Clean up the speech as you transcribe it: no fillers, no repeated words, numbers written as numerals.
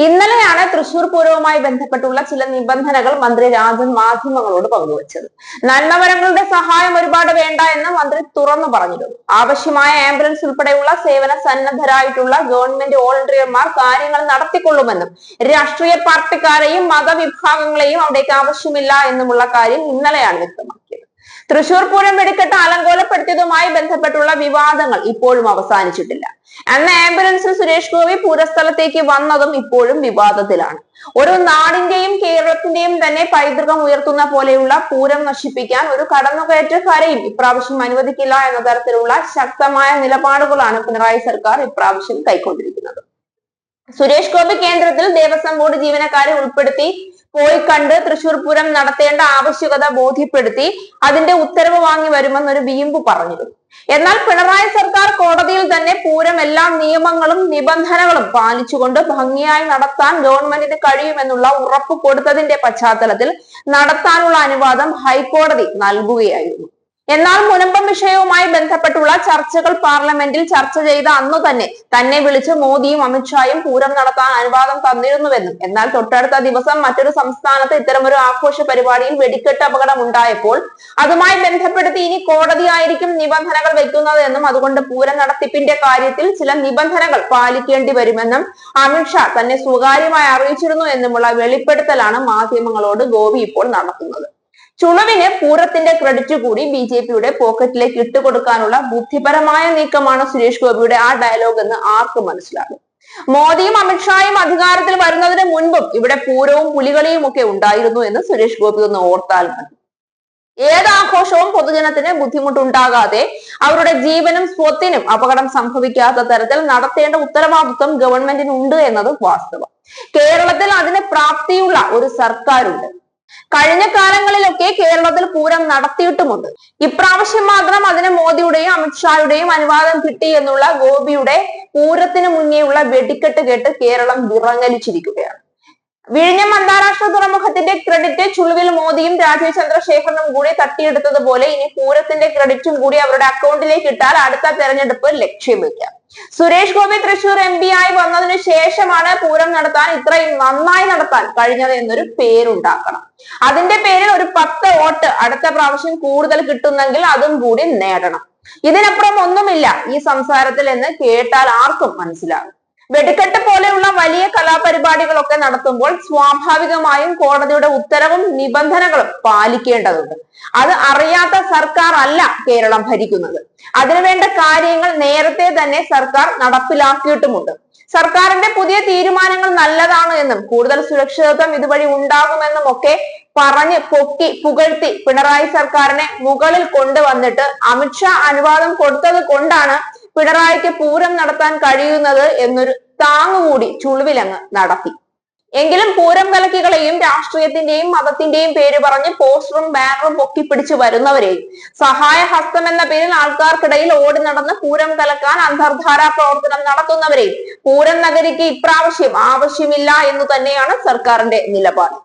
ഇന്നലെയാണ് തൃശൂർ പൂരവുമായി ബന്ധപ്പെട്ടുള്ള ചില നിബന്ധനകൾ മന്ത്രി രാജൻ മാധ്യമങ്ങളോട് പങ്കുവച്ചത്. നന്മമരങ്ങളുടെ സഹായം ഒരുപാട് വേണ്ട എന്ന് മന്ത്രി തുറന്നു പറഞ്ഞിരുന്നു. ആവശ്യമായ ആംബുലൻസ് ഉൾപ്പെടെയുള്ള സേവന സന്നദ്ധരായിട്ടുള്ള ഗവൺമെന്റ് വോളണ്ടിയർമാർ കാര്യങ്ങൾ നടത്തിക്കൊള്ളുമെന്നും രാഷ്ട്രീയ പാർട്ടിക്കാരെയും മതവിഭാഗങ്ങളെയും അവിടേക്ക് ആവശ്യമില്ല എന്നുമുള്ള കാര്യം ഇന്നലെയാണ് വ്യക്തമാക്കിയത്. തൃശൂർ പൂരം വെടിക്കെട്ട് അലങ്കോലപ്പെടുത്തിയതുമായി ബന്ധപ്പെട്ടുള്ള വിവാദങ്ങൾ ഇപ്പോഴും അവസാനിച്ചിട്ടില്ല. അന്ന് ആംബുലൻസിൽ സുരേഷ് ഗോപി പൂരസ്ഥലത്തേക്ക് വന്നതും ഇപ്പോഴും വിവാദത്തിലാണ്. ഒരു നാടിന്റെയും കേരളത്തിന്റെയും തന്നെ പൈതൃകം ഉയർത്തുന്ന പോലെയുള്ള പൂരം നശിപ്പിക്കാൻ ഒരു കടന്നുകയറ്റക്കാരെയും ഇപ്രാവശ്യം അനുവദിക്കില്ല എന്ന തരത്തിലുള്ള ശക്തമായ നിലപാടുകളാണ് പിണറായി സർക്കാർ ഇപ്രാവശ്യം കൈക്കൊണ്ടിരിക്കുന്നത്. സുരേഷ് ഗോപി കേന്ദ്രത്തിൽ ദേവസ്വം ബോർഡ് ജീവനക്കാരെ ഉൾപ്പെടുത്തി പോയി കണ്ട് തൃശൂർ പൂരം നടത്തേണ്ട ആവശ്യകത ബോധ്യപ്പെടുത്തി അതിന്റെ ഉത്തരവ് വാങ്ങി വരുമെന്നൊരു വീമ്പ് പറഞ്ഞിരുന്നു. എന്നാൽ പിണറായി സർക്കാർ കോടതിയിൽ തന്നെ പൂരം എല്ലാ നിയമങ്ങളും നിബന്ധനകളും പാലിച്ചുകൊണ്ട് ഭംഗിയായി നടത്താൻ ഗവൺമെന്റിന് കഴിയുമെന്നുള്ള ഉറപ്പ് കൊടുത്തതിന്റെ പശ്ചാത്തലത്തിൽ നടത്താനുള്ള അനുവാദം ഹൈക്കോടതി നൽകുകയായിരുന്നു. എന്നാൽ മുനമ്പം വിഷയവുമായി ബന്ധപ്പെട്ടുള്ള ചർച്ചകൾ പാർലമെന്റിൽ ചർച്ച ചെയ്ത അന്നു തന്നെ വിളിച്ച് മോദിയും അമിത്ഷായും പൂരം നടത്താൻ അനുവാദം തന്നിരുന്നുവെന്നും എന്നാൽ തൊട്ടടുത്ത ദിവസം മറ്റൊരു സംസ്ഥാനത്ത് ഇത്തരമൊരു ആഘോഷ പരിപാടിയിൽ വെടിക്കെട്ട് അപകടം ഉണ്ടായപ്പോൾ അതുമായി ബന്ധപ്പെടുത്തി ഇനി കോടതിയായിരിക്കും നിബന്ധനകൾ വെക്കുന്നത് എന്നും അതുകൊണ്ട് പൂരം നടത്തിപ്പിന്റെ കാര്യത്തിൽ ചില നിബന്ധനകൾ പാലിക്കേണ്ടി വരുമെന്നും അമിത്ഷാ തന്നെ സ്വകാര്യമായി അറിയിച്ചിരുന്നു എന്നുമുള്ള വെളിപ്പെടുത്തലാണ് മാധ്യമങ്ങളോട് ഗോപി ഇപ്പോൾ നടത്തുന്നത്. ചുളുവിന് പൂരത്തിന്റെ ക്രെഡിറ്റ് കൂടി ബി.ജെ.പിയുടെ പോക്കറ്റിലേക്ക് ഇട്ടുകൊടുക്കാനുള്ള ബുദ്ധിപരമായ നീക്കമാണ് സുരേഷ് ഗോപിയുടെ ആ ഡയലോഗ് എന്ന് ആർക്കും മനസ്സിലാകും. മോദിയും അമിത്ഷായും അധികാരത്തിൽ വരുന്നതിന് മുൻപും ഇവിടെ പൂരവും പുലികളിയും ഒക്കെ ഉണ്ടായിരുന്നു എന്ന് സുരേഷ് ഗോപി ഒന്ന് ഓർത്താൽ മതി. ഏതാഘോഷവും പൊതുജനത്തിന് ബുദ്ധിമുട്ടുണ്ടാകാതെ അവരുടെ ജീവനും സ്വത്തിനും അപകടം സംഭവിക്കാത്ത തരത്തിൽ നടത്തേണ്ട ഉത്തരവാദിത്വം ഗവൺമെന്റിനുണ്ട് എന്നത് വാസ്തവം. കേരളത്തിൽ അതിന് പ്രാപ്തിയുള്ള ഒരു സർക്കാരുണ്ട്. കഴിഞ്ഞ കാലങ്ങളിലൊക്കെ കേരളത്തിൽ പൂരം നടത്തിയിട്ടുമുണ്ട്. ഇപ്രാവശ്യം മാത്രം അതിന് മോദിയുടെയും അമിത്ഷായുടെയും അനുവാദം കിട്ടി എന്നുള്ള ഗോപിയുടെ പൂരത്തിന് മുന്നേയുള്ള വെടിക്കെട്ട് കേട്ട് കേരളം വിറങ്ങലിച്ചിരിക്കുകയാണ്. വിഴിഞ്ഞം അന്താരാഷ്ട്ര തുറമുഖത്തിന്റെ ക്രെഡിറ്റ് ചുളുവിൽ മോദിയും രാജീവ് ചന്ദ്രശേഖരനും കൂടി തട്ടിയെടുത്തതുപോലെ ഇനി പൂരത്തിന്റെ ക്രെഡിറ്റും കൂടി അവരുടെ അക്കൗണ്ടിലേക്ക് ഇട്ടാൽ അടുത്ത തെരഞ്ഞെടുപ്പ് ലക്ഷ്യം വെക്കാം. സുരേഷ് ഗോപി തൃശൂർ MP ആയി വന്നതിന് ശേഷമാണ് പൂരം നടത്താൻ ഇത്രയും നന്നായി നടത്താൻ കഴിഞ്ഞത് എന്നൊരു പേരുണ്ടാക്കണം. അതിന്റെ പേരിൽ ഒരു 10 വോട്ട് അടുത്ത പ്രാവശ്യം കൂടുതൽ കിട്ടുന്നെങ്കിൽ അതും കൂടി നേടണം. ഇതിനപ്പുറം ഒന്നുമില്ല ഈ സംസാരത്തിൽ എന്ന് കേട്ടാൽ ആർക്കും മനസ്സിലാകും. വെടിക്കെട്ട് പോലെയുള്ള വലിയ കലാപരിപാടികളൊക്കെ നടത്തുമ്പോൾ സ്വാഭാവികമായും കോടതിയുടെ ഉത്തരവും നിബന്ധനകളും പാലിക്കേണ്ടതുണ്ട്. അത് അറിയാത്ത സർക്കാർ അല്ല കേരളം ഭരിക്കുന്നത്. അതിനുവേണ്ട കാര്യങ്ങൾ നേരത്തെ തന്നെ സർക്കാർ നടപ്പിലാക്കിയിട്ടുമുണ്ട്. സർക്കാരിന്റെ പുതിയ തീരുമാനങ്ങൾ നല്ലതാണ് എന്നും കൂടുതൽ സുരക്ഷിതത്വം ഇതുവഴി ഉണ്ടാകുമെന്നും ഒക്കെ പറഞ്ഞ് പൊക്കി പുകഴ്ത്തി പിണറായി സർക്കാരിനെ മുകളിൽ കൊണ്ടുവന്നിട്ട് അമിത്ഷാ അനുവാദം കൊടുത്തത് കൊണ്ടാണ് പിണറായിക്ക് പൂരം നടത്താൻ കഴിയുന്നത് എന്നൊരു താങ്ങുകൂടി ചുളുവിലങ്ങ് നടത്തി. എങ്കിലും പൂരം കലക്കികളെയും രാഷ്ട്രീയത്തിന്റെയും മതത്തിന്റെയും പേര് പറഞ്ഞ് പോസ്റ്ററും ബാനറും പൊക്കിപ്പിടിച്ചു വരുന്നവരെയും സഹായഹസ്തം എന്ന പേരിൽ ആൾക്കാർക്കിടയിൽ ഓടി നടന്ന് പൂരം കലക്കാൻ അന്തർധാരാ പ്രവർത്തനം നടത്തുന്നവരെയും പൂരം നഗരിക്ക് ഇപ്രാവശ്യം ആവശ്യമില്ല എന്ന് തന്നെയാണ് സർക്കാരിന്റെ നിലപാട്.